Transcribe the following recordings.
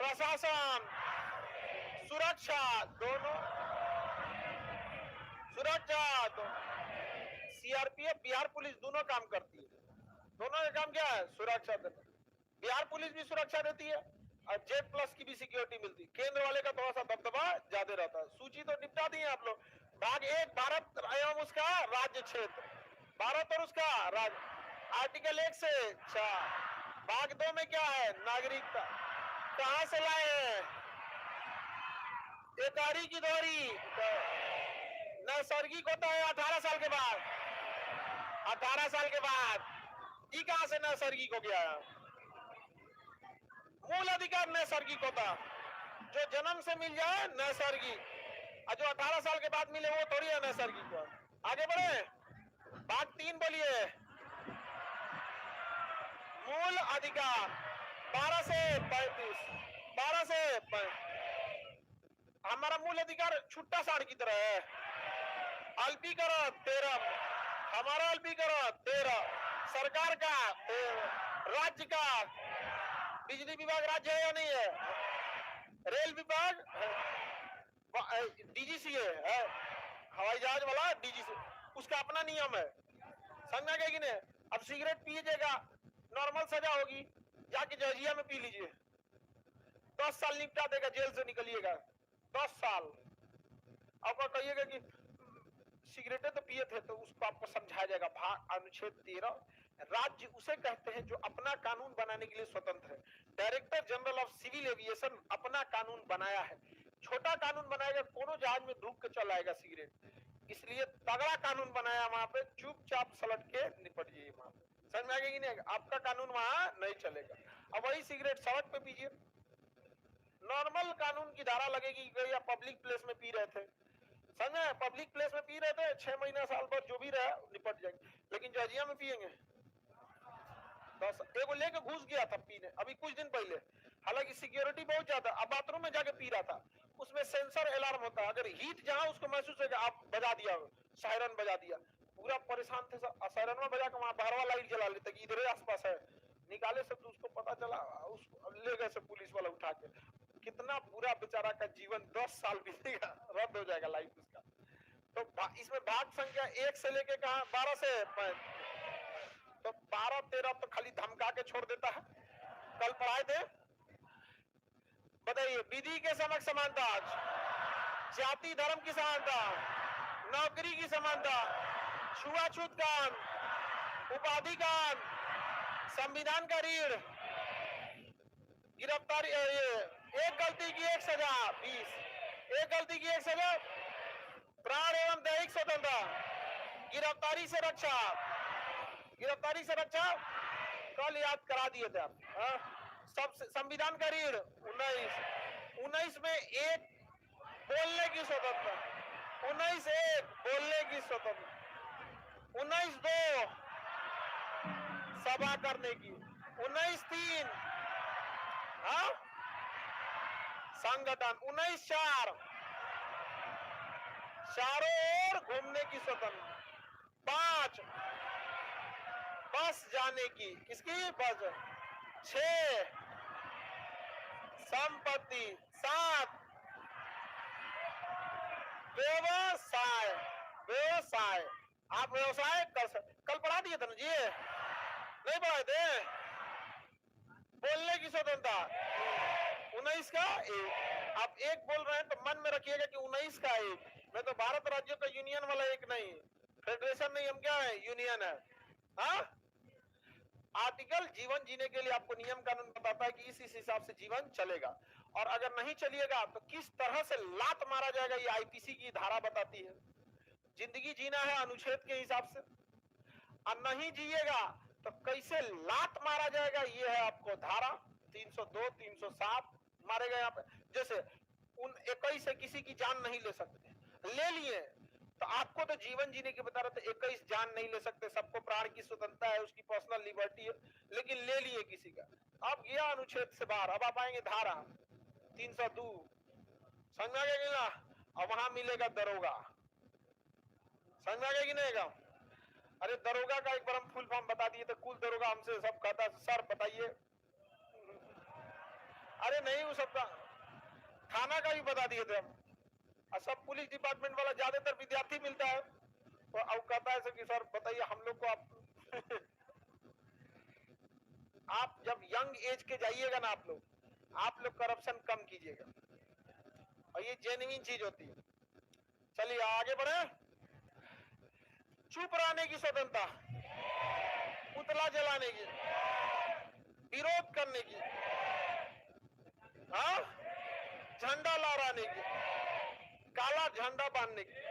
प्रशासन, सुरक्षा, दोनों सुरक्षा, सीआरपीएफ, बिहार पुलिस दोनों काम करती है। दोनों का काम क्या है? सुरक्षा देना। बिहार पुलिस भी सुरक्षा देती है और जेड प्लस की भी सिक्योरिटी मिलती है। केंद्र वाले का थोड़ा सा दबदबा ज्यादा रहता है। सूची तो निपटा दी है आप लोग। भाग 1 भारत एवं उसका राज्य क्षेत्र, भारत और उसका राज्य, आर्टिकल 1 से 4। भाग 2 में क्या है? नागरिकता। कहां से लाए हैं? एकारी की दोहरी, नैसर्गिक होता है 18 साल के बाद। 18 साल के बाद ये कहां से नैसर्गिक हो गया? मूल अधिकार नैसर्गिक होता, जो जन्म से मिल जाए नैसर्गिक, और जो 18 साल के बाद मिले वो थोड़ी है नैसर्गिक। आगे बढ़े, भाग 3 बोलिए। मूल अधिकार 12 से 35, 12 से 35। हमारा मूल अधिकार छुट्टा साढ़ की तरह है। अल्पीकरण 13, हमारा अल्पीकरण 13, सरकार का 13, राज्य का, बिजली विभाग राज्य है या नहीं है? रेल विभाग डीजीसी है, हवाई जहाज वाला डीजीसी, उसका अपना नियम है। समझ में कि नहीं? अब सिगरेट पिएगा, नॉर्मल सजा होगी, जाके जजिया में पी लीजिए, 10 साल निपटा देगा, जेल से निकलिएगा 10 साल। अब कहिएगा कि सिगरेटें तो पिए थे, तो उसको आपको समझाया जाएगा। भाग अनुच्छेद 13, राज्य उसे कहते हैं जो अपना कानून बनाने के लिए स्वतंत्र है। Director general of civil aviation अपना कानून बनाया है। छोटा कानून बनाएगा, कोनो जहाज में डूब के चल आएगा सिगरेट, इसलिए तगड़ा कानून बनाया वहां पे, चुपचाप सलट के निपट जाइए वहां पे। समझ में आ गया कि नहीं? आपका कानून वहां नहीं चलेगा। अब वही सिगरेट सड़क पे पीजिए, नॉर्मल कानून की धारा लगेगी, या पब्लिक प्लेस में पी रहे थे, समझे? पब्लिक प्लेस में पी रहे थे, 6 महीना साल भर जो भी रहा निपट जाएंगे। लेकिन जजिया में पिएंगे, 10 एगो लेके घुस गया था पीने अभी कुछ दिन पहले, हालांकि सिक्योरिटी बहुत ज्यादा, अब बाथरूम में जाके पी रहा था, उसमें सेंसर अलार्म होता है, अगर हीट जहां उसको महसूस होगा, आप बजा दिया, सायरन बजा दिया, पूरा परेशान थे। सायरन में बजा के वहां बाहरवा लाइट जला लेते कि इधर आसपास है, निकाले से तो उसको पता चला, उसको ले गए से पुलिस वाला उठा के। कितना पूरा बेचारा का जीवन 10 साल बीतेगा, रद्द हो जाएगा लाइफ उसका। तो इसमें भाग संख्या 1 से लेके कहा 12 से 5, तो 12-13 तो खाली धमका के छोड़ देता है। कल पढ़ाए थे, बताइए, विधि के समक्ष समानता, जाति धर्म की समानता, नौकरी की समानता, छुआछूत कान, उपाधि कान, संविधान का रीढ़, गिरफ्तारी, एक गलती की एक सजा 20, एक गलती की एक सजा, प्राण एवं दैहिक स्वतंत्रता, गिरफ्तारी से रक्षा, गिरफ्तारी से रक्षा कल याद करा दिए थे आप। सब संविधान का रीढ़ 19 में एक बोलने की स्वतंत्रता, 19(1) बोलने की स्वतंत्रता, 19(2) सभा करने की, 19(3) संगठन, 19(4) चारों ओर घूमने की स्वतंत्रता, 5 बस जाने की, किसकी बस, 6 संपत्ति, 7 व्यवसाय, व्यवसाय, आप व्यवसाय कर सकते। कल पढ़ा दिए थे ना जी, नहीं पढ़ाए थे? बोलने की स्वतंत्रता 19 का 1, आप 1 बोल रहे हैं तो मन में रखिएगा कि 19 का 1, मैं तो भारत राज्यों का यूनियन वाला 1 नहीं, फेडरेशन नहीं, हम क्या है? यूनियन है। हाँ, आर्टिकल जीवन जीने के लिए आपको नियम कानून बताता है कि इस हिसाब से जीवन चलेगा, और अगर नहीं चलिएगा तो किस तरह से लात मारा जाएगा, ये आईपीसी की धारा बताती है। जिंदगी जीना है अनुच्छेद के हिसाब से, और नहीं जिएगा तो कैसे लात मारा जाएगा, ये है आपको धारा 302, 307 मारे गए यहाँ पे। जैसे उन 21 से किसी की जान नहीं ले सकते, ले लिए तो आपको तो जीवन जीने के बता रहे थे, 21 जान नहीं ले सकते, सबको प्राण की स्वतंत्रता है, उसकी पर्सनल लिबर्टी है, लेकिन ले लिए किसी का। अब गया अनुच्छेद से बाहर, अब आप आएंगे धारा 302, समझ में आ गया कि ना? और वहां मिलेगा दरोगा, समझ में आ गया कि नहीं? अरे दरोगा का एक बार हम फुल फॉर्म बता दिए थे, कुल दरोगा हमसे सब कहता, सर बताइए, अरे अरे नहीं, वो सबका थाना का भी बता दिए थे हम। और सब पुलिस डिपार्टमेंट वाला ज्यादातर विद्यार्थी मिलता है, तो अब कहता है कि सर बताइए हम लोग को आप जब यंग एज के जाइएगा ना, आप लोग करप्शन कम कीजिएगा, और ये जेन्युइन चीज होती है। चलिए आगे बढ़े। चुप रहने की स्वतंत्रता, पुतला जलाने की, विरोध करने की, हाँ, झंडा लहराने की, काला झंडा बांधने की,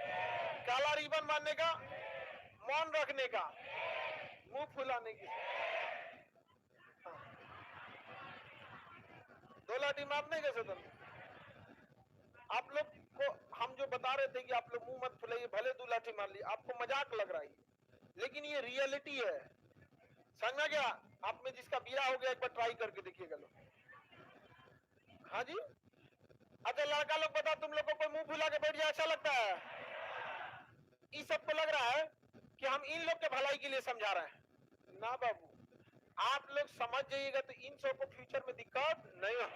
काला रिबन बांधने का, मौन रखने का, मुंह फुलाने की, दो लाठी मारने के स्वतंत्र। आप लोग को हम जो बता रहे थे कि आप लोग मुंह मत फुलाइए, भले दो लाठी मार ली, आपको मजाक लग रहा है, लेकिन ये रियलिटी है, समझ गया? आप में जिसका बिया हो गया एक बार ट्राई करके देखिएगा लोग। हाँ जी, अच्छा लड़का लोग बता, तुम लोग को कोई मुंह फुला के बैठ जाए अच्छा लगता है? इस सबको लग रहा है कि हम इन लोग के भलाई के लिए समझा रहे हैं ना बाबू, आप लोग समझ जाइएगा तो इन सबको फ्यूचर में दिक्कत नहीं हो।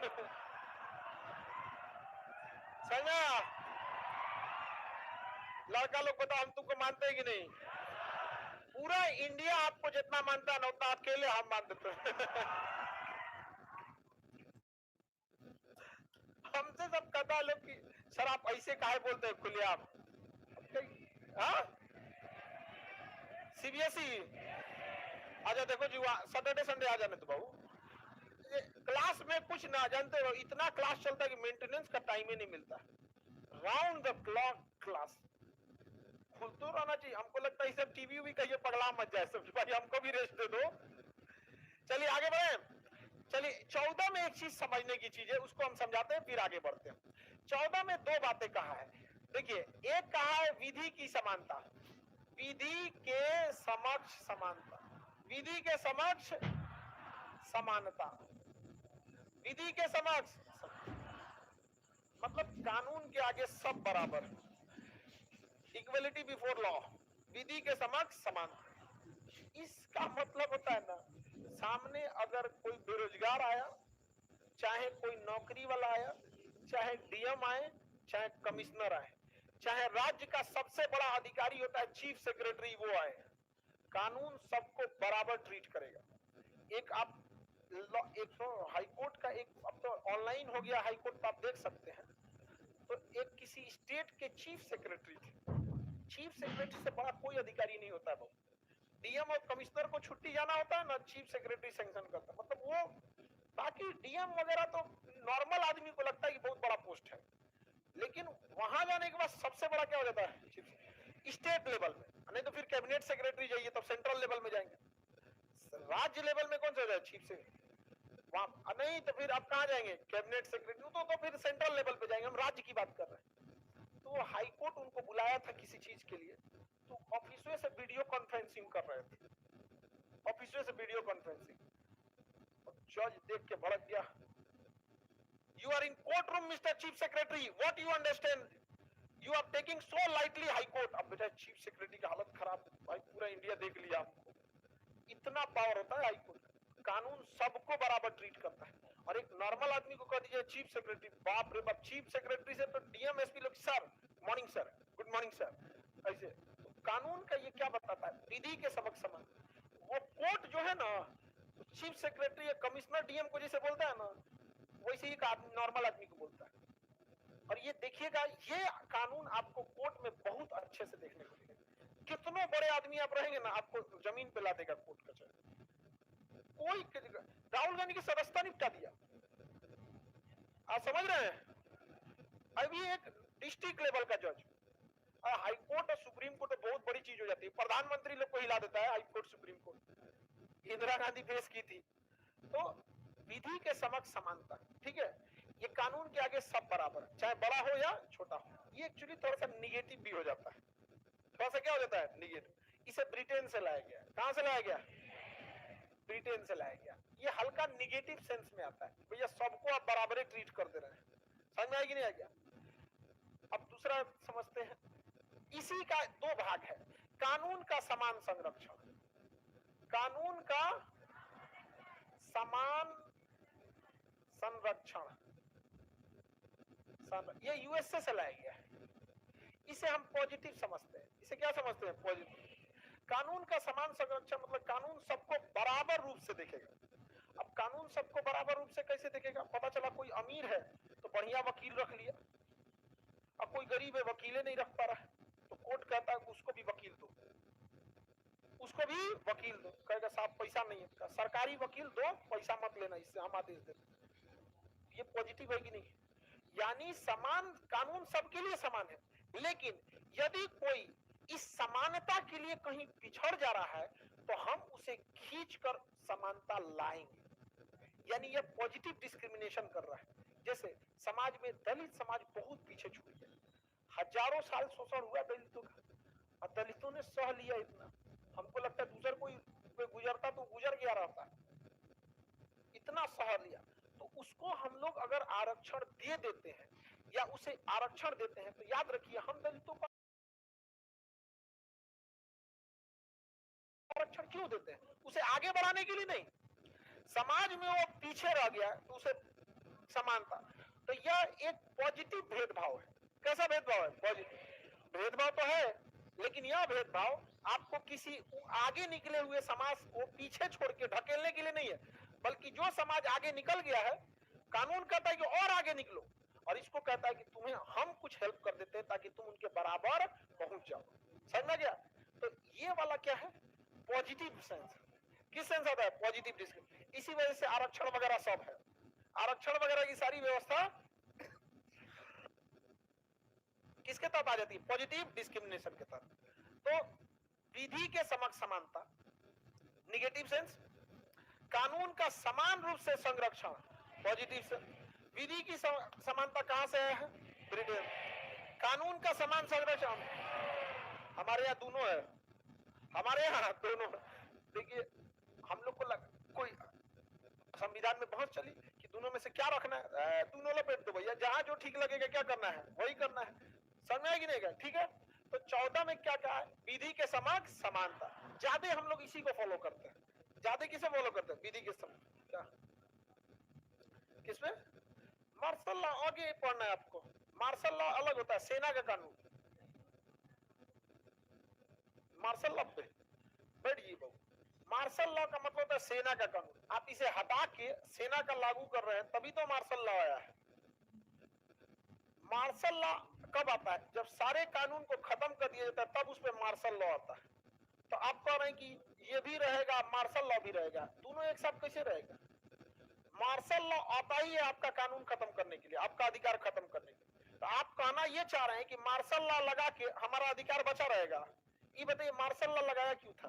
समझा? लड़का लोग बता, हम तुमको मानते हैं कि नहीं? पूरा इंडिया आपको जितना मानता है ना, उतना अकेले हम मान देते हैं। हमसे सब कहता लोग कि सर आप ऐसे काहे बोलते हैं खुले आप? हाँ, सीबीएसई अच्छा देखो जी, सैटरडे संडे आ जाने तो बाबू, क्लास में कुछ ना जानते हो, इतना क्लास चलता है कि मेंटेनेंस का टाइम ही नहीं मिलता, राउंड द क्लॉक क्लास खुलते रहना चाहिए। हमको लगता है सब टीवी भी कहिए पगला मत जाए सब, भाई हमको भी रेस्ट दे दो। चलिए आगे बढ़े। चलिए 14 में एक चीज समझने की चीज है, उसको हम समझाते हैं फिर आगे बढ़ते हैं। 14 में दो बातें कहा है, देखिए एक कहा है विधि की समानता, विधि के समक्ष समानता, विधि के समक्ष समानता, विधि के समक्ष मतलब कानून के आगे सब बराबर, इक्वलिटी बिफोर लॉ, विधि के समक्ष समानता। इसका मतलब होता है ना, सामने अगर कोई बेरोजगार आया, चाहे कोई नौकरी वाला आया, चाहे डीएम आए, चाहे कमिश्नर आए, चाहे राज्य का सबसे बड़ा अधिकारी होता है चीफ सेक्रेटरी, वो आए, कानून सबको बराबर ट्रीट करेगा। एक आप एक तो हाईकोर्ट का एक, अब तो ऑनलाइन हो गया हाईकोर्ट, तो आप देख सकते हैं, तो एक किसी स्टेट के चीफ सेक्रेटरी थे, चीफ सेक्रेटरी से बड़ा कोई अधिकारी नहीं होता है। डीएम और कमिश्नर को छुट्टी जाना होता है ना, चीफ सेक्रेटरी सैंक्शन करता है, मतलब वो, बाकी डीएम वगैरह तो नॉर्मल आदमी को लगता है कि बहुत बड़ा पोस्ट है, लेकिन वहां जाने के बाद सबसे बड़ा क्या हो जाता है, स्टेट लेवल में, नहीं तो फिर कैबिनेट सेक्रेटरी जाइए तब सेंट्रल लेवल में जाएंगे, राज्य लेवल में कौन सा जाए चीफ से, वहां नहीं तो फिर आप कहां जाएंगे, कैबिनेट सेक्रेटरी, तो फिर सेंट्रल लेवल पे जाएंगे, हम राज्य की बात कर रहे हैं। तो हाईकोर्ट उनको बुलाया था किसी चीज के लिए, तो ऑफिसों से वीडियो कॉन्फ्रेंसिंग कर रहे थे, ऑफिसों से वीडियो कॉन्फ्रेंसिंग, जज देख के भड़क गया, you are in court room mister chief secretary, what you understand, you are taking so lightly high court. अब बेटा चीफ सेक्रेटरी की हालत खराब, भाई पूरा इंडिया देख लिया हमको, इतना पावर होता है हाईकोर्ट, कानून सबको बराबर ट्रीट करता है। और एक नॉर्मल आदमी को कह दीजिए चीफ सेक्रेटरी, बाप रे बाप, चीफ सेक्रेटरी से तो डीएम एसपी लोग sir morning sir, good morning sir, ऐसे। तो कानून का ये क्या बताता है, विधि के समक्ष समान। वो कोर्ट जो है ना, चीफ सेक्रेटरी या कमिश्नर डीएम को जैसे बोलता है ना, वैसे ही नॉर्मल आदमी को बोलता है। और ये देखिएगा, ये कानून आपको कोर्ट में बहुत अच्छे से देखने को मिलेगा, कितनों बड़े आदमी आप रहेंगे ना, आपको जमीन पे ला देगा कोर्ट कचहरी। कोई राहुल गांधी की सदस्यता निपटा दिया, आप समझ रहे हैं? अभी एक डिस्ट्रिक्ट लेवल का जज, हाई कोर्ट और सुप्रीम कोर्ट तो बहुत बड़ी चीज हो जाती है, प्रधानमंत्री लोग को हिला देता है high court supreme court, Indira Gandhi पेश की थी। तो विधि के समक्ष समानता, ठीक है, ये कानून के आगे सब बराबर है, चाहे बड़ा हो या छोटा हो। ये एक्चुअली थोड़ा सा निगेटिव भी हो जाता है, थोड़ा सा क्या हो जाता है, निगेटिव। इसे ब्रिटेन से लाया गया, कहां से लाया गया, ब्रिटेन से लाया गया। ये हल्का निगेटिव सेंस में आता है, भैया सबको आप बराबर ट्रीट कर दे रहे हैं, समझ में आएगी नहीं आ गया? अब दूसरा समझते हैं, इसी का दो भाग है, कानून का समान संरक्षण, कानून का समान संरक्षण। संरक्षण, ये यूएसए से लाया गया है। इसे हम पॉजिटिव समझते हैं। इसे क्या समझते हैं? पॉजिटिव। कानून का समान संरक्षण मतलब कानून सबको बराबर रूप से देखेगा। अब कानून सबको बराबर रूप से कैसे देखेगा? पता चला कोई अमीर है तो बढ़िया वकील रख लिया, अब कोई गरीब है वकीले नहीं रख पा रहा है, तो कोर्ट कहता है उसको भी वकील दो, उसको भी वकील दो। कहेगा साहब पैसा नहीं है, सरकारी वकील दो, पैसा मत लेना, इससे हम आदेश देते। ये पॉजिटिव है कि नहीं? यानी समान, कानून सबके लिए समान है, लेकिन यदि कोई इस समानता के लिए कहीं पिछड़ जा रहा है तो हम उसे खींचकर समानता लाएंगे। यानी यह पॉजिटिव डिस्क्रिमिनेशन कर रहा है। जैसे समाज में दलित समाज बहुत पीछे छूट गया, हजारों साल शोषण हुआ दलितों का, और दलितों ने सह लिया इतना, हमको लगता है दूसर कोई गुजरता तो गुजर गया रहता, इतना सह लिया। तो उसको हम लोग अगर आरक्षण दे देते हैं या उसे आरक्षण देते हैं तो याद रखिए हम दलितों को आरक्षण क्यों देते हैं? उसे आगे बढ़ाने के लिए नहीं, समाज में वो पीछे रह गया तो उसे समानता। तो यह एक पॉजिटिव भेदभाव है। कैसा भेदभाव है? पॉजिटिव भेदभाव तो है, लेकिन यह भेदभाव आपको किसी आगे निकले हुए समाज को पीछे छोड़ के ढकेलने के लिए नहीं है, बल्कि जो समाज आगे निकल गया है, कानून कहता है कि और आगे निकलो, और इसको कहता है कि तुम्हें हम कुछ हेल्प कर देते हैं ताकि तुम उनके बराबर पहुंच जाओ। समझ में गया? तो ये वाला क्या है? Positive sense. किस सेंस आता है? Positive discrimination. इसी वजह से आरक्षण वगैरह सब है, आरक्षण वगैरह की सारी व्यवस्था किसके तहत आ जाती है? पॉजिटिव डिस्क्रिमिनेशन के तहत। तो विधि के समक्ष समानता, निगेटिव सेंस, कानून का समान रूप से संरक्षण, पॉजिटिव सेंस। विधि की समानता कहां से है? ब्रिटेन। कानून का समान संरक्षण हमारे यहाँ दोनों है, हमारे यहाँ दोनों। देखिए हम लोग को कोई संविधान में बहुत चली कि दोनों में से क्या रखना है, दोनों लपेट दो भैया, जहां जो ठीक लगेगा क्या करना है वही करना है। समझ में कि नहीं? ठीक है। तो 14 में क्या कहा है? विधि के समक्ष समानता। ज्यादा हम लोग इसी को फॉलो करते हैं। ज्यादा किसे फॉलो करते हैं? विधि के समक्ष। क्या किसमें? मार्शल लॉ आगे पढ़ना है आपको। मार्शल लॉ अलग होता है, सेना का कानून। मार्शल लॉ पे बैठिए बाबू। मार्शल लॉ का मतलब है सेना का कानून। आप इसे हटा के सेना का लागू कर रहे हैं, तभी तो मार्शल लॉ आया है। मार्शल लॉ कब आता है? जब सारे कानून को खत्म कर दिया जाता है, तब उस पर मार्शल लॉ आता है। तो आप कह रहे हैं कि ये भी रहेगा, मार्शल लॉ भी रहेगा, दोनों एक साथ कैसे रहेगा? मार्शल लॉ आता ही है आपका कानून खत्म करने के लिए, आपका अधिकार खत्म करने के लिए। तो आप कहना ये चाह रहे हैं कि मार्शल लॉ लगा के हमारा अधिकार बचा रहेगा। ये बताइए मार्शल लॉ लगाया क्यों था?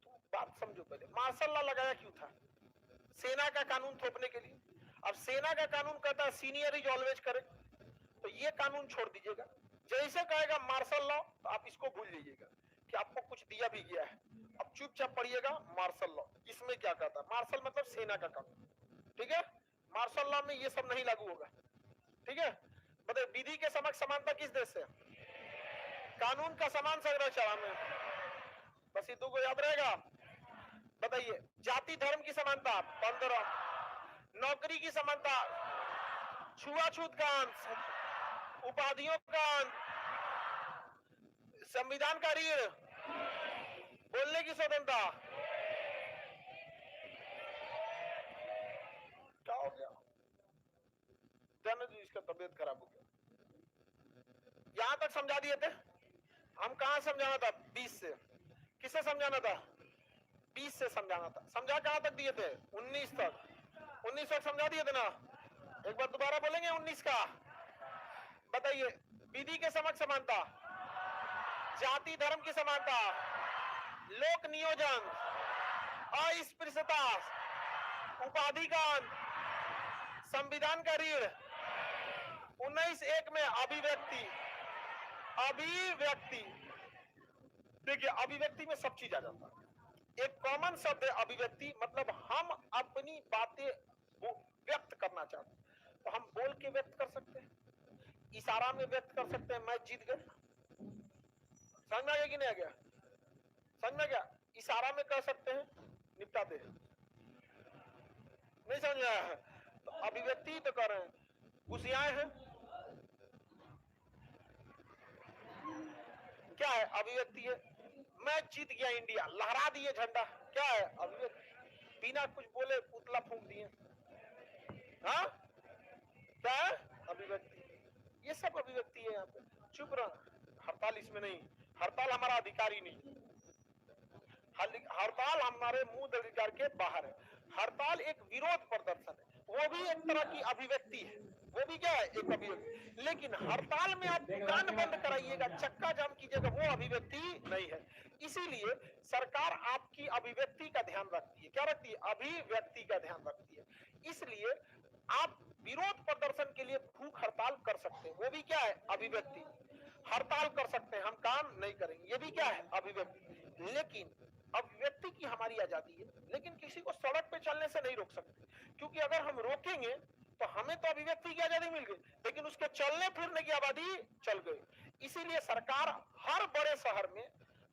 तो बात समझो पहले, मार्शल लॉ लगाया क्यों था? सेना का कानून थोपने के लिए। अब सेना का कानून कहता है सीनियर इज ऑलवेज करेक्ट, तो ये कानून छोड़ दीजिएगा। जैसे कहेगा मार्शल लॉ तो आप इसको भूल लीजिएगा कि आपको कुछ दिया भी गया है। अब चुपचाप पढ़िएगा मार्शल लॉ, इसमें क्या कहता है? मार्शल मतलब सेना का कानून, ठीक है? मार्शल लॉ में ये सब नहीं लागू होगा, ठीक है? बताइए विधि के समक्ष समानता किस देश से? कानून का समान संरक्षण में, बस ये दो को याद रहेगा। बताइए जाति धर्म की समानता 15, नौकरी की समानता, छुआछूत का अंत, उपाधियों का अंत, संविधान का रीढ़, बोलने की स्वतंत्रता। क्या हो गया? जाने दो, इसका तबीयत खराब हो गया। यहां तक समझा दिए थे हम। कहां समझाना था? 20 से। किससे समझाना था? 20 से समझाना था। समझा कहां तक दिए थे? 19 तक। 19 तक समझा दिए थे ना? एक बार दोबारा बोलेंगे 19 का। बताइए विधि के समक्ष समानता, जाति धर्म की समानता, लोक नियोजन, अस्पृश्यता, उपाधि का अंत, संविधान का रीढ़, 19(1) में अभिव्यक्ति। अभिव्यक्ति, देखिए अभिव्यक्ति में सब चीज आ जाता है। एक कॉमन शब्द है अभिव्यक्ति, मतलब हम अपनी बातें व्यक्त करना चाहते हैं तो हम बोल के व्यक्त कर सकते हैं, इशारा में व्यक्त कर सकते हैं, मैं जीत गए। समझ में आ गया कि नहीं आ गया? समझ में गया? इशारा में कह सकते हैं निपटा दे, नहीं नहीं समझ में आया? तो अभिव्यक्ति तो कर रहे हैं, घुसियाए हैं। क्या है? अभिव्यक्ति है। मैच जीत गया इंडिया, लहरा दिए झंडा, क्या है? अभिव्यक्ति। बिना कुछ बोले पुतला फूंक दिए, हाँ क्या है? अभिव्यक्ति। ये सब अभिव्यक्ति है यहाँ पे। चुप रहो, हड़ताल इसमें नहीं, हड़ताल हमारा अधिकार ही नहीं, हड़ताल हमारे मूल अधिकार के बाहर है। हड़ताल एक विरोध प्रदर्शन है, वो भी एक तरह की अभिव्यक्ति है, वो भी क्या है? एक अभिव्यक्ति। लेकिन हड़ताल में आप दुकान बंद कराइएगा, चक्का जाम कीजिएगा, वो अभिव्यक्ति नहीं है। इसीलिए सरकार आपकी अभिव्यक्ति का ध्यान रखती है। क्या रखती है? अभिव्यक्ति का ध्यान रखती है। इसलिए आप विरोध प्रदर्शन के लिए भूख हड़ताल कर सकते हैं, वो भी क्या है? अभिव्यक्ति। हड़ताल कर सकते हैं, हम काम नहीं करेंगे, ये भी क्या है? अभिव्यक्ति। लेकिन अभिव्यक्ति की हमारी आजादी है, लेकिन किसी को सड़क पे चलने से नहीं रोक सकते, क्योंकि अगर हम रोकेंगे तो हमें तो अभिव्यक्ति की आजादी मिल गई, लेकिन उसके चलने फिरने की आबादी चल गई। इसीलिए सरकार हर बड़े शहर में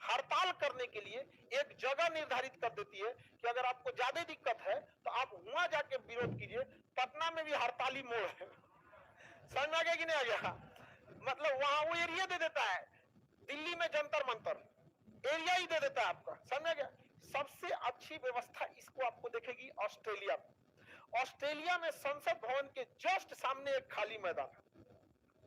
हड़ताल करने के लिए एक जगह निर्धारित कर देती है कि अगर आपको ज्यादा दिक्कत है तो आप वहां जाके विरोध कीजिए। पटना में भी हड़ताली मोड़ है, समझ में आ गया कि नहीं आ गया? मतलब वहां वो एरिया दे देता है, दिल्ली में जंतर मंतर एरिया ही दे देता है आपका, समझ गया? सबसे अच्छी व्यवस्था इसको आपको देखेगी ऑस्ट्रेलिया में। ऑस्ट्रेलिया में संसद भवन के जस्ट सामने एक खाली मैदान है,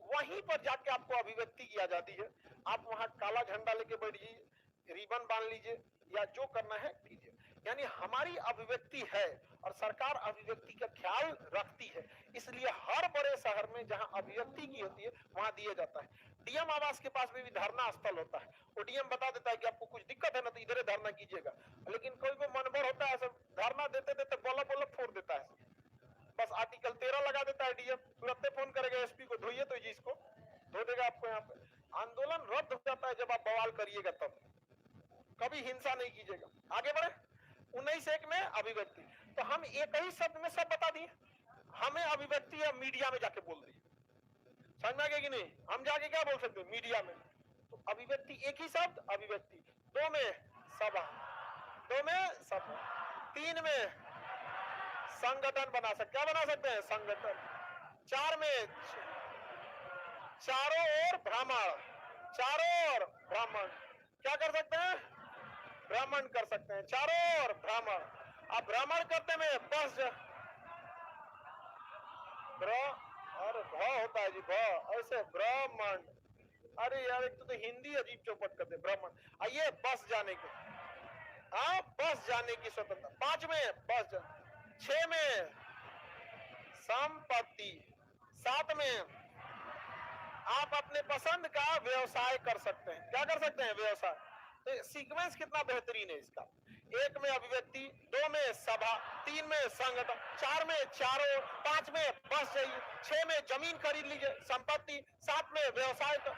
वहीं पर जाके आपको अभिव्यक्ति की आजादी है। आप वहां काला झंडा लेके बैठ जाइए, रिबन बांध लीजिए, या जो करना है कीजिए। यानी हमारी अभिव्यक्ति है और सरकार अभिव्यक्ति का ख्याल रखती है। इसलिए हर बड़े शहर में जहां अभिव्यक्ति की होती है वहां दिया जाता है। डीएम आवास के पास में भी धरना स्थल होता है, वो डीएम बता देता है कि आपको कुछ दिक्कत है ना तो इधर धरना कीजिएगा। लेकिन कोई को मनभर होता है, सब धरना देते देते बोला बोला फोड़ देता है, बस आर्टिकल 13 लगा देता है डीएम, तुरंत फोन करेगा एसपी को, धोइए तो जी इसको धो देगा आपको। यहाँ पे आंदोलन रद्द हो जाता है जब आप बवाल करिएगा, तब कभी हिंसा नहीं कीजिएगा। आगे बढ़े। 19(1) में अभिव्यक्ति, तो हम एक ही शब्द में सब बता दिए। हमें अभिव्यक्ति या मीडिया में जाके बोल दिए, समझ में आ गया कि नहीं? हम जाके क्या बोल सकते हैं? मीडिया में। तो अभिव्यक्ति एक ही शब्द अभिव्यक्ति। 2 में सभा, 2 में सभा, 3 में संगठन बना सकते, क्या बना सकते हैं? संगठन। 4 में चारों ओर भ्रमण, चारों ओर भ्रमण, क्या कर सकते हैं? भ्रमण कर सकते हैं, चारों ओर भ्रमण। अब भ्रमण करते में बस और भ होता है जी, भ ऐसे भ्रमण। अरे यार एक तो हिंदी अजीब चौपट करते, भ्रमण। आइए बस जाने के, हाँ बस जाने की स्वतंत्रता। 5 में बस जाने, 6 में संपत्ति, 7 में आप अपने पसंद का व्यवसाय कर सकते हैं। क्या कर सकते हैं? व्यवसाय। तो सीक्वेंस कितना बेहतरीन है इसका। 1 में अभिव्यक्ति, 2 में सभा, 3 में संगठन, 4 में चारों, 5 में बस जाइए, 6 में जमीन खरीद लीजिए, संपत्ति, 7 में व्यवसाय। तो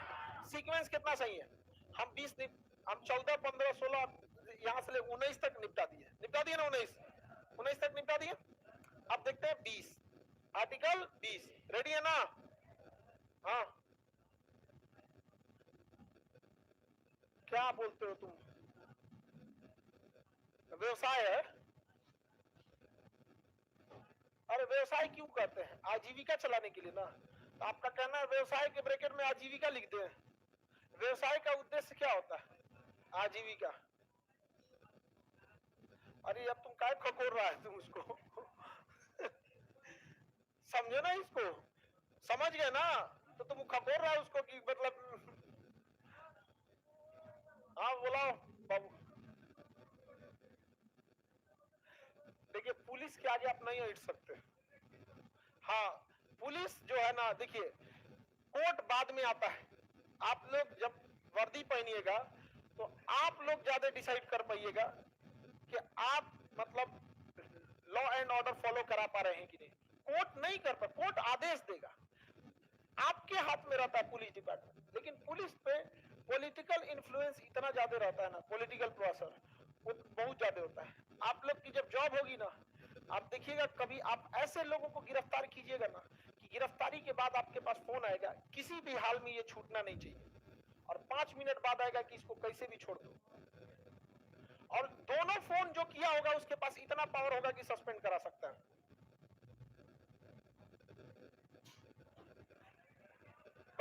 सीक्वेंस कितना सही है? हम 14, 15, 16 यहाँ से 19 तक निपटा दिए ना, 19 तक निपटा दिए। अब देखते हैं 20, आर्टिकल 20। रेडी है ना? हाँ क्या बोलते हो तुम? व्यवसाय है। अरे व्यवसाय क्यों कहते हैं? आजीविका चलाने के लिए ना। तो आपका कहना है व्यवसाय के ब्रैकेट में आजीविका लिख दें। व्यवसाय का उद्देश्य क्या होता है? आजीविका। अरे अब तुम काय खकोर रहा है तुम उसको समझो ना, इसको समझ गए ना? तो तुम खकोर रहा है उसको कि मतलब हाँ बोलाओ बाबू। देखिए पुलिस के आगे आप नहीं हट सकते। हाँ पुलिस जो है ना, देखिए कोर्ट बाद में आता है। आप लोग जब वर्दी पहनिएगा तो आप लोग ज्यादा डिसाइड कर पाइएगा कि आप मतलब लॉ एंड ऑर्डर फॉलो करा पा रहे हैं कि नहीं। कोर्ट नहीं कर पा, कोर्ट आदेश देगा, आपके हाथ में रहता है पुलिस डिपार्टमेंट। लेकिन पुलिस पे पॉलिटिकल इन्फ्लुएंस इतना ज्यादा रहता है ना, पॉलिटिकल प्रेशर वो बहुत ज्यादा होता है। आप लोग की जब जॉब होगी ना, आप देखिएगा कभी आप ऐसे लोगों को गिरफ्तार कीजिएगा ना कि गिरफ्तारी के बाद आपके पास फोन आएगा, किसी भी हाल में ये छूटना नहीं चाहिए, और 5 मिनट बाद आएगा कि इसको कैसे भी छोड़ दो। और दोनों फोन जो किया होगा उसके पास इतना पावर होगा कि सस्पेंड करा सकता है।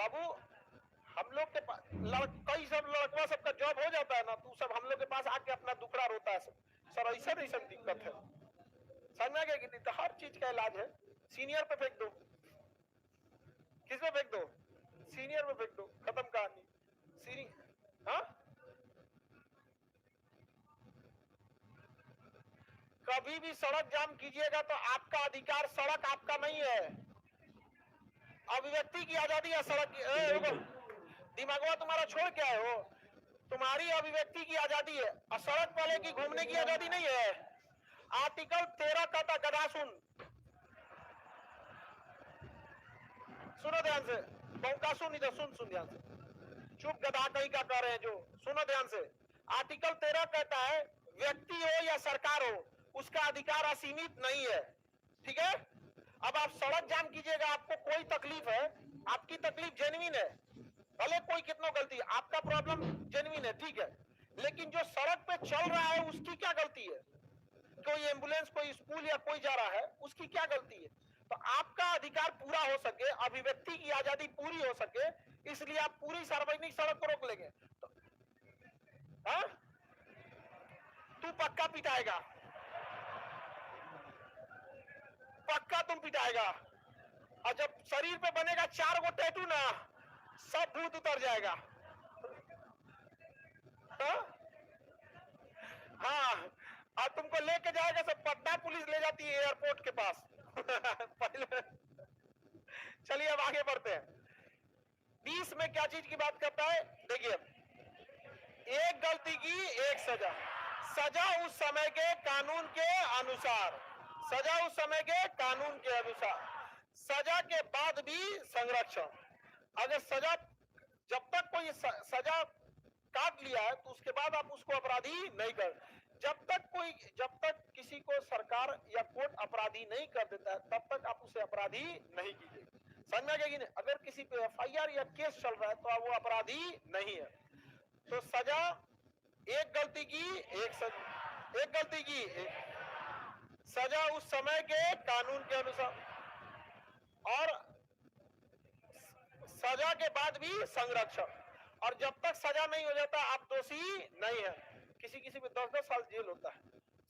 बाबू हम लोग के पास कई सब लड़कवा सबका जॉब हो जाता है ना, तू सब हम लोग के पास आके अपना दुखड़ा रोता है सर ऐसा ऐसा दिक्कत है, समझ गए कि नहीं? तो हर चीज का इलाज है। सीनियर पे फेंक दो, किस पे फेंक दो? सीनियर पे फेंक दो, खत्म कहानी। सीनियर हाँ, कभी भी सड़क जाम कीजिएगा तो आपका अधिकार, सड़क आपका नहीं है, अभिव्यक्ति की आजादी है सड़क की। दिमागवा तुम्हारा छोड़ के आए हो, तुम्हारी अभिव्यक्ति की आजादी है और सड़क वाले की घूमने की आजादी नहीं है। आर्टिकल 13 कहता, गधा सुनो ध्यान से, बौका सुन, इधर सुन ध्यान से, चुप गधा कहीं का कह रहे हैं जो, सुनो ध्यान से। आर्टिकल 13 कहता है व्यक्ति हो या सरकार हो, उसका अधिकार असीमित नहीं है, ठीक है? अब आप सड़क जाम कीजिएगा, आपको कोई तकलीफ है, आपकी तकलीफ जेन्युइन है, भले कोई कितना गलती, आपका प्रॉब्लम जेन्युइन है, ठीक है, लेकिन जो सड़क पे चल रहा है उसकी क्या गलती है? कोई एम्बुलेंस, कोई स्कूल या कोई जा रहा है, उसकी क्या गलती है? तो आपका अधिकार पूरा हो सके, अभिव्यक्ति की आजादी पूरी हो सके, इसलिए आप पूरी सार्वजनिक सड़क को रोक लेंगे। तो हाँ, तू पक्का पिटाएगा, पक्का तुम पिटाएगा, और जब शरीर पे बनेगा 4 गो टैटू ना, सब भूत उतर जाएगा। हाँ, और तुमको लेके जाएगा सब, पटना पुलिस ले जाती है एयरपोर्ट के पास। पहले चलिए अब आगे बढ़ते हैं। 20 में क्या चीज की बात करता है? देखिए, एक गलती की एक सजा, सजा उस समय के कानून के अनुसार, सजा उस समय के कानून के अनुसार, सजा के बाद भी संरक्षण। अगर सजा, जब तक कोई सजा काट लिया है तो उसके बाद आप उसको अपराधी नहीं कर, जब तक किसी को सरकार या कोर्ट अपराधी नहीं कर देता है तब तक आप उसे अपराधी नहीं कीजिए, समझ में आ गया? अगर किसी पे एफआईआर या केस चल रहा है तो वो अपराधी नहीं है। तो सजा, एक गलती की एक सजा, एक गलती की एक सजा उस समय के कानून के अनुसार, और सजा के बाद भी संरक्षण, और जब तक सजा नहीं हो जाता आप दोषी नहीं है। किसी पे 10-10 साल जेल होता है,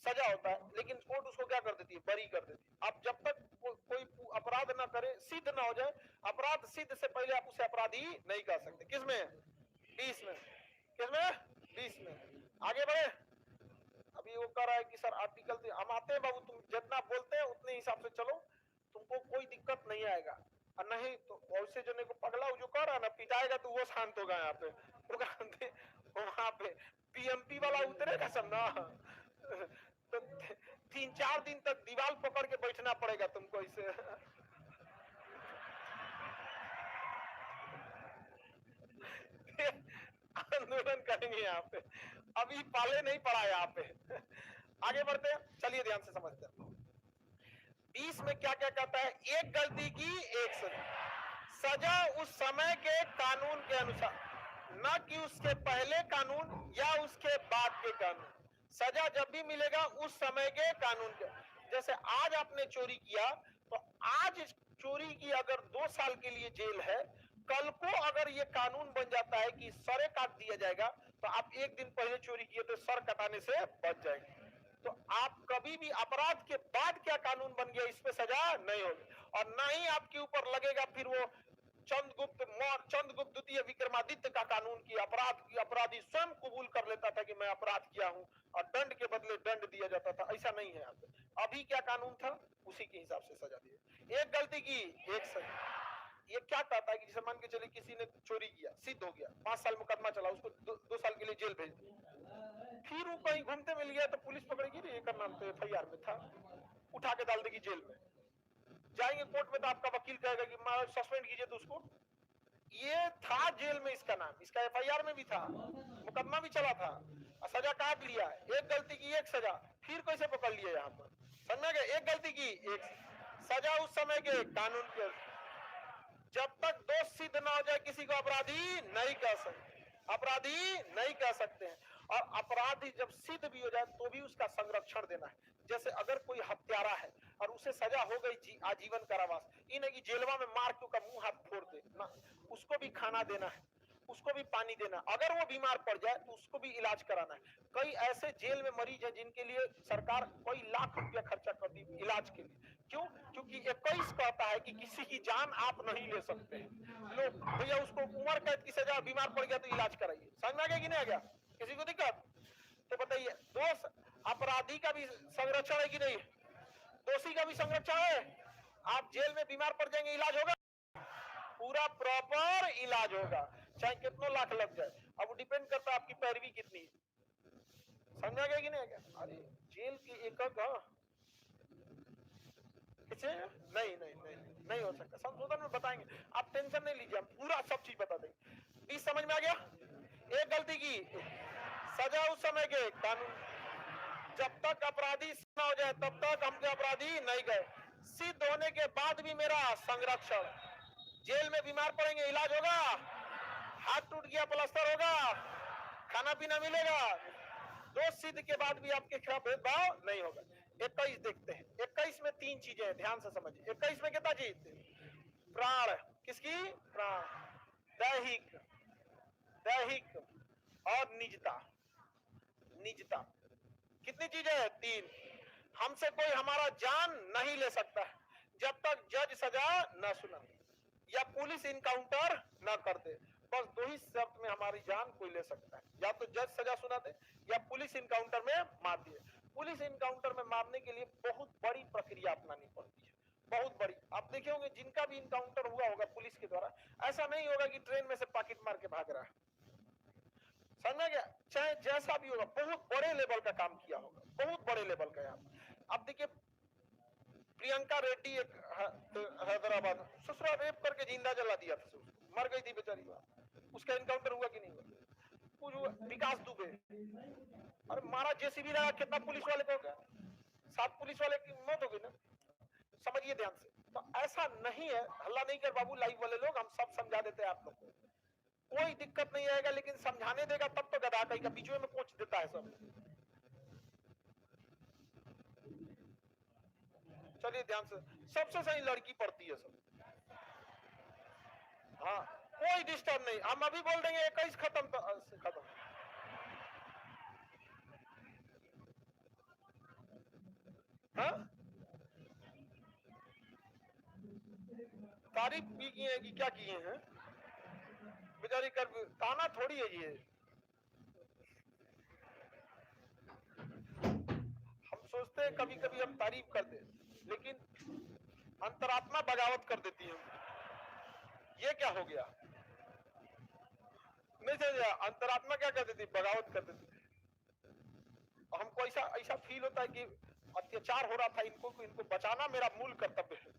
सजा होता है, लेकिन कोर्ट उसको क्या कर देती है? बरी कर देती है। आप जब तक कोई अपराध ना करे, सिद्ध ना हो जाए, अपराध सिद्ध से पहले आप उसे अपराधी नहीं कर सकते। किसमें? 20 में। किसमें? 20 में। आगे बढ़े। अभी वो कह रहा है कि सर आर्टिकल, हम आते हैं बाबू, तुम जितना बोलते हैं उतने हिसाब से चलो, तुमको कोई दिक्कत नहीं आएगा, और नहीं तो वैसे जने को पगला जो कह रहा है ना पिटाएगा तो वो शांत होगा। यहाँ पे वहां पे पीएमपी वाला उतरेगा सब ना, तो 3-4 दिन तक दीवार पकड़ के बैठना पड़ेगा तुमको इसे। आंदोलन करेंगे यहाँ पे, अभी पाले नहीं पड़ा यहाँ पे। आगे बढ़ते हैं, चलिए ध्यान से समझते हैं। 20 में क्या क्या कहता है? एक गलती की एक सजा, सजा उस समय के कानून के अनुसार, न कि उसके पहले कानून या उसके बाद के कानून। सजा जब भी मिलेगा उस समय के कानून के, जैसे आज आपने चोरी किया तो आज चोरी की अगर 2 साल के लिए जेल है, कल को अगर ये कानून बन जाता है कि सरे काट दिया जाएगा तो आप 1 दिन पहले चोरी किए तो सर कटाने से बच जाएंगे। तो आप कभी भी अपराध के बाद क्या कानून बन गया इस पे सजा नहीं होगी, और ना ही आपके ऊपर लगेगा फिर वो चंद्रगुप्त द्वितीय विक्रमादित्य का कानून की अपराधी स्वयं कबूल कर लेता था कि मैं अपराध किया हूं और दंड के बदले दंड दिया जाता था। ऐसा नहीं है। अभी क्या कानून था उसी के हिसाब से सजा दी। एक गलती की एक सजा, ये क्या कहता है कि जैसे मान के चलिए किसी ने चोरी किया, सिद्ध हो गया, 5 साल मुकदमा चला, उसको 2 साल के लिए जेल भेज दिया, फिर वो कहीं घूमते मिल गया तो पुलिस पकड़ेगी नहीं, एक नाम तो एफआईआर में था, उठा के डाल देगी जेल में। जाएंगे कोर्ट में तो आपका वकील कहेगा कि सस्पेंड कीजिए तो उसको, ये था जेल में इसका नाम, इसका एफआईआर में भी था, मुकदमा भी चला था, सजा काट लिया। एक गलती की एक सजा, फिर कैसे पकड़ लिया यहाँ पर? समझ गए? एक गलती की एक सजा उस समय के कानून के, जब तक दोष सिद्ध ना हो जाए किसी को अपराधी नहीं कह सकते, अपराधी नहीं कह सकते हैं। और अपराधी जब सिद्ध भी हो जाए तो भी उसका संरक्षण देना है। जैसे अगर कोई हत्यारा है, और उसे सजा हो गई आजीवन कारावास। इन की जेलवा में मार के उसका मुंह हाथ फोड़ दे ना, उसको भी खाना देना है, उसको भी पानी देना, अगर वो बीमार पड़ जाए तो उसको भी इलाज कराना है। कई ऐसे जेल में मरीज हैं जिनके लिए सरकार कई लाख रुपया खर्चा करती है इलाज के लिए। क्यों? क्योंकि 21 कहता है कि किसी की जान आप नहीं ले सकते हैं। लो भैया, उसको उम्र कैद की सजा, बीमार पड़ गया तो इलाज कराइए। समझ में आ गया कि नहीं आ गया? किसी को दिक्कत? तो बताइए, दोष अपराधी का भी संरक्षण है कि नहीं? दोषी का भी संरक्षण है। आप जेल में बीमार पड़ जाएंगे, इलाज होगा, पूरा प्रॉपर इलाज होगा, चाहे कितना लाख लग जाए। अब डिपेंड करता है आपकी पैरवी कितनी है। समझा गया कि नहीं गया? अरे जेल की एक नहीं नहीं नहीं नहीं हो सकता, संशोधन में बताएंगे, आप टेंशन नहीं लीजिए, हम पूरा सब चीज बता देंगे। इस समझ में आ गया? एक गलती की सजा उस समय के कानून, जब तक अपराधी न हो जाए तब तक हम अपराधी नहीं गए, सिद्ध होने के बाद भी मेरा संरक्षण। जेल में बीमार पड़ेंगे, इलाज होगा, हाथ टूट गया प्लास्टर होगा, खाना पीना मिलेगा, दोष सिद्ध के बाद भी आपके खिलाफ भेदभाव नहीं होगा। 21 देखते हैं। 21 में 3 चीजें हैं, ध्यान से समझिए। 21 में कितना चीज? प्राण। किसकी? प्राण। दैहिक, दैहिक और निजता। निजता कितनी चीजें हैं? 3। हमसे कोई हमारा जान नहीं ले सकता है जब तक जज सजा न सुना या पुलिस इनकाउंटर न कर दे। बस 2 ही शर्त में हमारी जान कोई ले सकता है, या तो जज सजा सुना दे या पुलिस इनकाउंटर में मार दिए। पुलिस इनकाउंटर में मारने के लिए बहुत बड़ी प्रक्रिया अपनानी पड़ती है, बहुत बड़ी। आप देखे होंगे जिनका भी इनकाउंटर हुआ होगा पुलिस के द्वारा, ऐसा नहीं होगा कि ट्रेन में से पैकेट मार के भाग रहा है। समझ गया? चाहे जैसा भी होगा, बहुत बड़े लेवल का काम किया होगा, बहुत बड़े लेवल का। आप देखिए प्रियंका रेड्डी एक हैदराबाद ससुरा रेप करके जिंदा जला दिया था, मर गई थी बेचारी, उसका इनकाउंटर हुआ कि नहीं हुआ? विकास दुबे, अरे मारा जेसीबी लगा, कितना पुलिस वाले को हो गया, 7 पुलिस वाले की मौत हो गई ना। समझिए ध्यान से। तो ऐसा नहीं है, हल्ला नहीं कर बाबू, लाइव वाले लोग, हम सब समझा देते हैं आप लोग को, कोई दिक्कत नहीं आएगा, लेकिन समझाने देगा तब तो गधा कहीं का बीच में पहुंच देता है सब। चलिए ध्यान से, सबसे सही लड़की पढ़ती है सब। हाँ, कोई डिस्टर्ब नहीं, हम अभी बोल देंगे 21 खत्म तो खत्म। हाँ, तारीफ भी किए हैं कि क्या किए हैं बेचारी, कर ताना थोड़ी है ये। हम सोचते हैं कभी कभी हम तारीफ कर दे, लेकिन अंतरात्मा बगावत कर देती है। ये क्या हो गया? नहीं समझा? अंतरात्मा क्या कर देती? बगावत कर देती। हमको ऐसा ऐसा फील होता है कि अत्याचार हो रहा था, इनको बचाना मेरा मूल कर्तव्य है।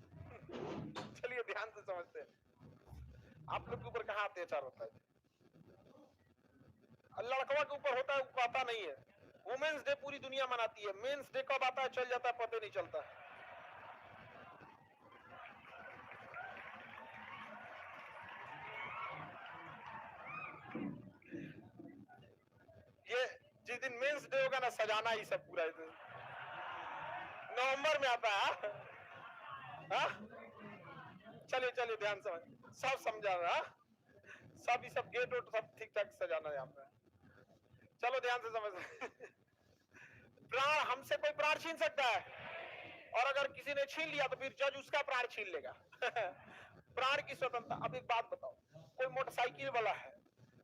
चलिए ध्यान से समझते हैं, आप लोग के ऊपर कहां अत्याचार होता है? लड़कवा के ऊपर होता है, वो पता नहीं है। वुमेन्स डे पूरी दुनिया मनाती है, मेंस डे कब आता है चल जाता है, पता नहीं चलता। ये जिस दिन मेंस डे होगा ना, सजाना ही सब पूरा नवंबर में आता है। चलिए चलिए ध्यान समझ, सब समझा रहा, सब सब गेट वोट सब ठीक ठाक सजाना है यहाँ पे। चलो ध्यान से समझ। प्राण, हमसे कोई प्राण छीन सकता है, और अगर किसी ने छीन लिया तो फिर जज उसका प्राण छीन लेगा। प्राण की स्वतंत्रता। अब एक बात बताओ, कोई मोटरसाइकिल वाला है,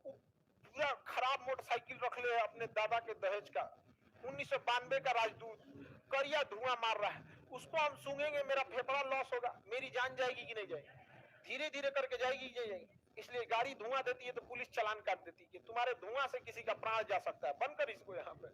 पूरा खराब मोटरसाइकिल रख ले अपने दादा के दहेज का, 1992 का राजदूत, करिया धुआं मार रहा है, उसको हम सूंघेंगे, मेरा फेफड़ा लॉस होगा, मेरी जान जाएगी कि नहीं जाएगी? धीरे धीरे करके जाएगी कि नहीं जाएगी? इसलिए गाड़ी धुआं देती है तो पुलिस चालान काट देती है कि तुम्हारे धुआं से किसी का प्राण जा सकता है, बंद कर इसको। यहाँ पे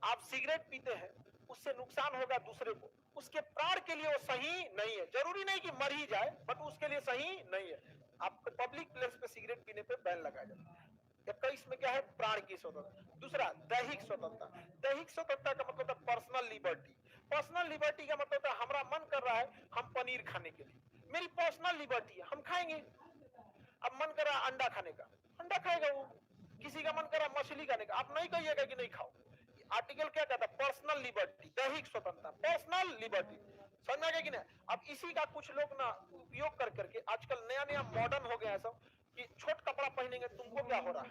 आप सिगरेट पीते हैं, उससे नुकसान होगा दूसरे को, उसके प्राण के लिए वो सही नहीं है। जरूरी नहीं कि मर ही जाए, बट उसके लिए सही नहीं है। आपको पब्लिक प्लेस पे सिगरेट पीने पे बैन लगाया जाए। 21 में क्या है? प्राण की स्वतंत्रता। दूसरा, दैहिक स्वतंत्रता। दैहिक स्वतंत्रता का मतलब है पर्सनल लिबर्टी। पर्सनल लिबर्टी का मतलब है हमारा मन कर रहा है हम पनीर खाने के लिए, मेरी पर्सनल लिबर्टी है, हम खाएंगे। अब मन कर रहा है अंडा खाने का, अंडा खाएगा वो। किसी का मन कर रहा है मछली खाने का, आप नहीं कहिएगा कि नहीं खाओ। आर्टिकल क्या कहता है? पर्सनल लिबर्टी, दैहिक स्वतंत्रता, पर्सनल लिबर्टी। समझ में आ गया कि नहीं? अब इसी का कुछ लोग ना उपयोग कर करके आजकल नया नया मॉडर्न हो गया है सब कि छोट कपड़ा पहनेंगे तुमको क्या हो रहा है।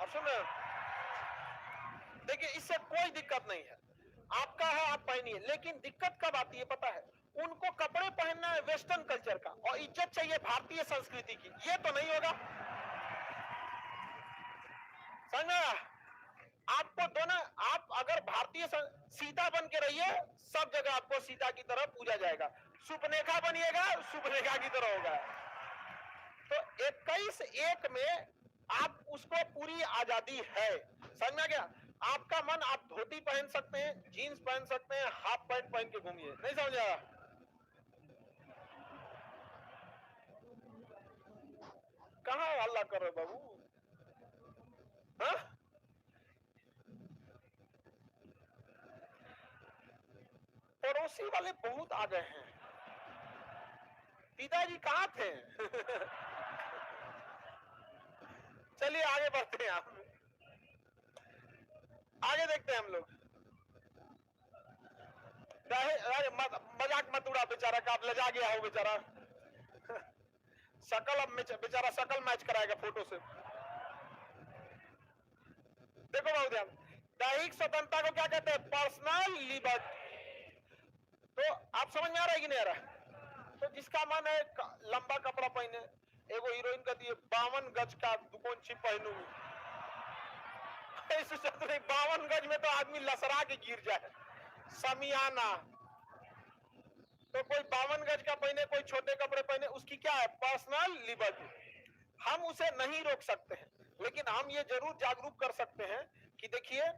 अब सुन रहे हो? देखिए इससे कोई दिक्कत नहीं है, आपका है आप पहनिए, लेकिन दिक्कत कब आती है पता है? उनको कपड़े पहनना है वेस्टर्न कल्चर का और इज्जत चाहिए भारतीय संस्कृति की, ये तो नहीं होगा। समझा? आपको दोनों, आप अगर भारतीय सीता बन के रहिए, सब जगह आपको सीता की तरह पूजा जाएगा, सुपनेखा बनिएगा सुपनेखा की तरह होगा। तो 21 में आप उसको पूरी आजादी है, समझ में आ गया? आपका मन, आप धोती पहन सकते हैं, जीन्स पहन सकते हैं, हाफ पैंट पहन के घूमिए, नहीं समझा? कहाँ हल्ला कर रहे बाबू? हाँ? पड़ोसी वाले बहुत आ गए हैं। पिताजी कहाँ थे? चलिए आगे बढ़ते हैं, आप आगे देखते हैं हम लोग। मजाक मत उड़ा बेचारा का, आप लजा गया हो बेचारा। शकल अब बेचारा शकल मैच कराएगा फोटो से। देखो बहुत ध्यान, दैहिक स्वतंत्रता को क्या कहते हैं? Personal liberty. तो आप समझ में आ रहा है कि नहीं आ रहा? तो जिसका मन है लंबा कपड़ा पहने, एगो हीरोइन कहती है 52 गज का दुकोंची पहनूंगी, 52 गज में तो आदमी लसरा के गिर जाए, समियाना। तो कोई 52 गज का पहने, कोई छोटे कपड़े पहने, उसकी क्या है? Personal liberty. हम उसे नहीं रोक सकते हैं, लेकिन हम ये जरूर जागरूक कर सकते हैं कि देखिए